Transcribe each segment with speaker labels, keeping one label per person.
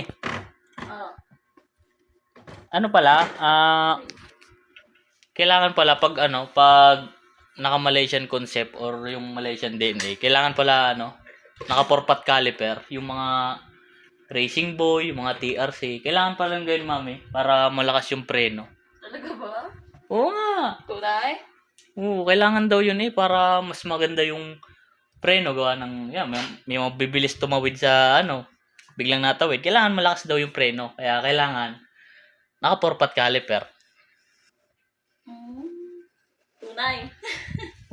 Speaker 1: Oh.
Speaker 2: Ano pala, kailangan pala pag naka-Malaysian concept or yung Malaysian DNA, kailangan pala naka-4-pot caliper, yung mga racing boy, yung mga TRC, kailangan pala ganyan, mami, para malakas yung preno.
Speaker 1: Talaga ba?
Speaker 2: Oo nga.
Speaker 1: Tunay?
Speaker 2: Oo, kailangan daw yun para mas maganda yung preno gawa ng, may mabibilis tumawid sa biglang natawid. Kailangan malakas daw yung preno, kaya kailangan naka-4-pot caliper.
Speaker 1: Tunay.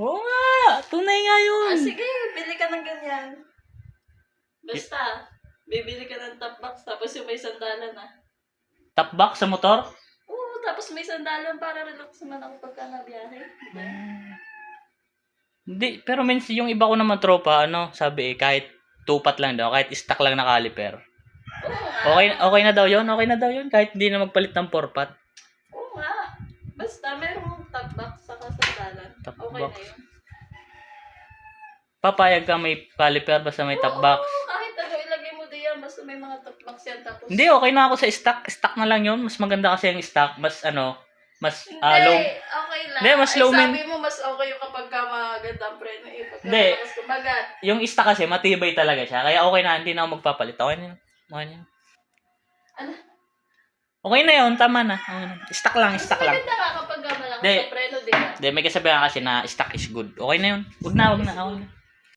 Speaker 2: Oo nga, tunay nga yun.
Speaker 1: Sige, bili ka ng ganyan. Basta, bibili ka ng top box tapos yung may sandalan na.
Speaker 2: Top box sa motor?
Speaker 1: Oo, tapos may sandalan para relax naman ako pagka nabiyahe.
Speaker 2: Hindi, pero minsan yung iba ko naman tropa, sabi kahit 2-pot lang daw, kahit stock lang na caliper. Okay na daw yun, kahit hindi na magpalit ng 4-pot.
Speaker 1: Oo nga. Basta merong top box saka sandalan.
Speaker 2: Top
Speaker 1: Okay
Speaker 2: box.
Speaker 1: na yun.
Speaker 2: Papayag ka may caliper basta may top box.
Speaker 1: Oo, kahit ano ilagay mo diyan, basta may mga top box yan. Tapos,
Speaker 2: Hindi, okay na ako sa stock. Stock na lang yun. Mas maganda kasi yung stock. Mas
Speaker 1: hindi,
Speaker 2: low.
Speaker 1: okay lang.
Speaker 2: Hindi, mas low
Speaker 1: sabi mo mas okay yung kapag ka maganda ang preno.
Speaker 2: Hindi.
Speaker 1: Mas kumagat.
Speaker 2: Yung stock kasi matibay talaga siya. Kaya okay na, hindi na ako magpapalit. Okay na yun.
Speaker 1: Ano?
Speaker 2: Okay na yun, tama na. Stock lang.
Speaker 1: Mas maganda ka kapag malakas
Speaker 2: Hindi.
Speaker 1: ang preno, di ba?
Speaker 2: Hindi, may kasabihan kasi na stock is good. Okay na yun. Huwag na.